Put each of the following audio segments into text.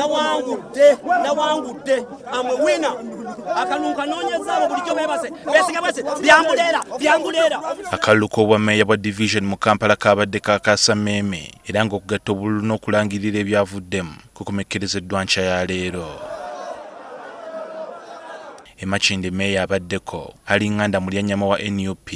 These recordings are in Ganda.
ewangudde amwe wina akalunka noonyezaabo bulijjo beebase beesiga bwese byambuleera. Akalulu k'obwammeeya bwa divizoni mu Kampala kabadde kakasa mmeeme era ng'okugatta obululu n'okulangirira ebyavuddemu kukomekkerezeddwa nkya ya leero. Makindye meeya abaddeko alinganda mu lyanyama wa NUP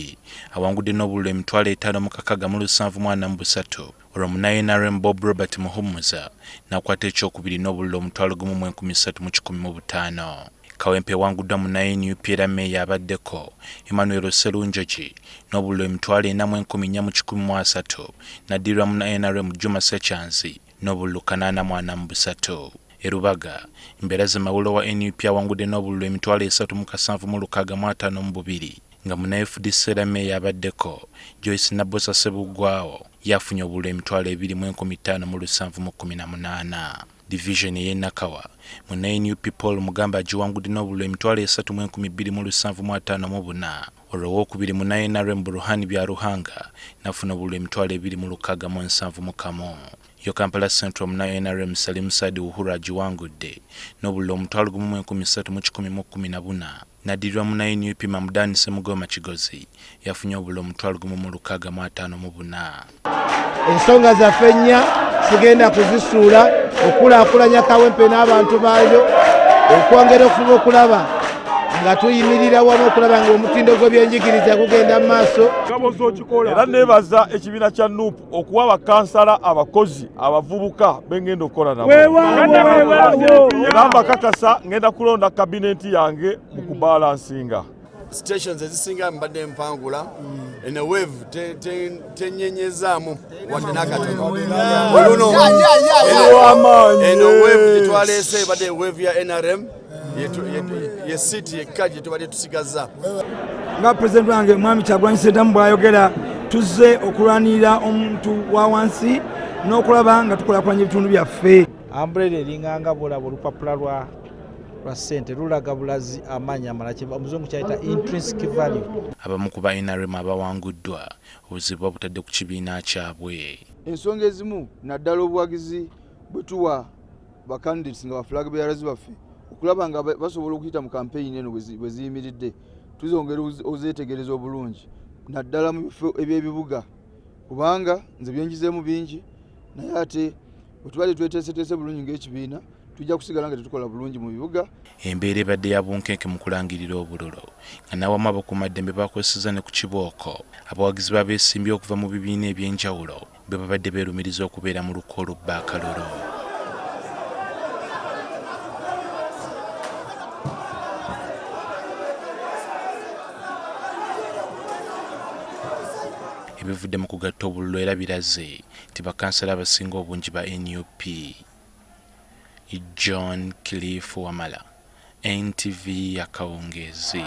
awangudde n'obululu emitwalo 5,743 olwo munna NRM Robert Muhumuza n'akwata ekyokubiri n'obululu omutwalo 1,315. Kawempe ewanguddwa munna NUP era meeya abaddeko Emmanuel Serunjogi n'obululu emitwalo 4,413 n'addirwa munna NRM Juma Sechanzi n'obululu 843. Lubaga embeera z'amawulo wa NUP awangudde n'obululu emitwalo 3,765 nga munna FDC era meeya abaddeko Joyce Nabosa Sebugwawo yafunye obululu emitwalo 2,518. Divizoni ey'e Nakawa munna NUP Paul Mugamba agiwangudde n'obululu emitwalo 3,257 olwo owookubiri munna NRM Buruhani bya Ruhanga n'afuna obululu emitwalo 2,671. Yo Kampala Central munna NRM Salim Uhuru agiwangudde n'obululu omutwalo 1,314 n'addirwa munna NUP Mamudani Semugoma Kigozi yafunye obululu omutwalo 1,654. Ensonga zaffe nnya sigenda kuzisuula okulaakulanya Kawempe n'abantu baayo okwongera okufuba okulaba nga tuyimirira wamu okulaba ng'omutindo gw'ebyenjigiriza gugenda mu maaso. Era neebaza ekibiina kya NUP okuwa bakansala abakozi abavubuka bengenda okukola nabo. Era mbakakasa ngenda kulonda kabineti yange mu kubalansinga. Stations ezisinga mbadde mpangula in a wave tenyenyezaamu wadde n'akatono. Eno wave twaleese badde wave ya NRM ye city yekka gye tubadde tusigaza. Nga President wange Mwami Kyagulanyi Ssentamu bw'ayogera tuzze okulwanirira omuntu wa wansi n'okulaba nga tukulaakulanya ebitundu byaffe. Umbrella eringanga bw'olaba olupapula lwa ssente lulaga bulazi amaanyi amala omuzungu kyayita intrinsic value. Abamu ku ba NRM abawanguddwa obuzibu babutadde ku kibiina kyabwe. Ensonga ezimu naddala obuwagizi bwe tuwa ba candidates nga ba flag bearers baffe okulaba nga basobola okuyita mu campaign eno bwe ziyimiridde tuzongera ozeetegereza obulungi naddala mu bifo eby'ebibuga kubanga nze byenjizeemu bingi naye ate bwe tubadde tweteeseteese bulungi ng'ekibiina tujja kusigala nga tetukola bulungi mu bibuga. Embeera ebadde ya bunkenke mu kulangirira obululu nga n'awamu abakuumaddembe bakozesezza ne ku kibooko abawagizi babeesimbye okuva mu bibiina eby'enjawulo be babadde beerumiriza okubeera mu lukko olubba akalulu. Ebivudde mu kugatta obululu era biraze nti bakansala abasinga obungi ba NUP. John Cliff Wamala, NTV Akawungeezi.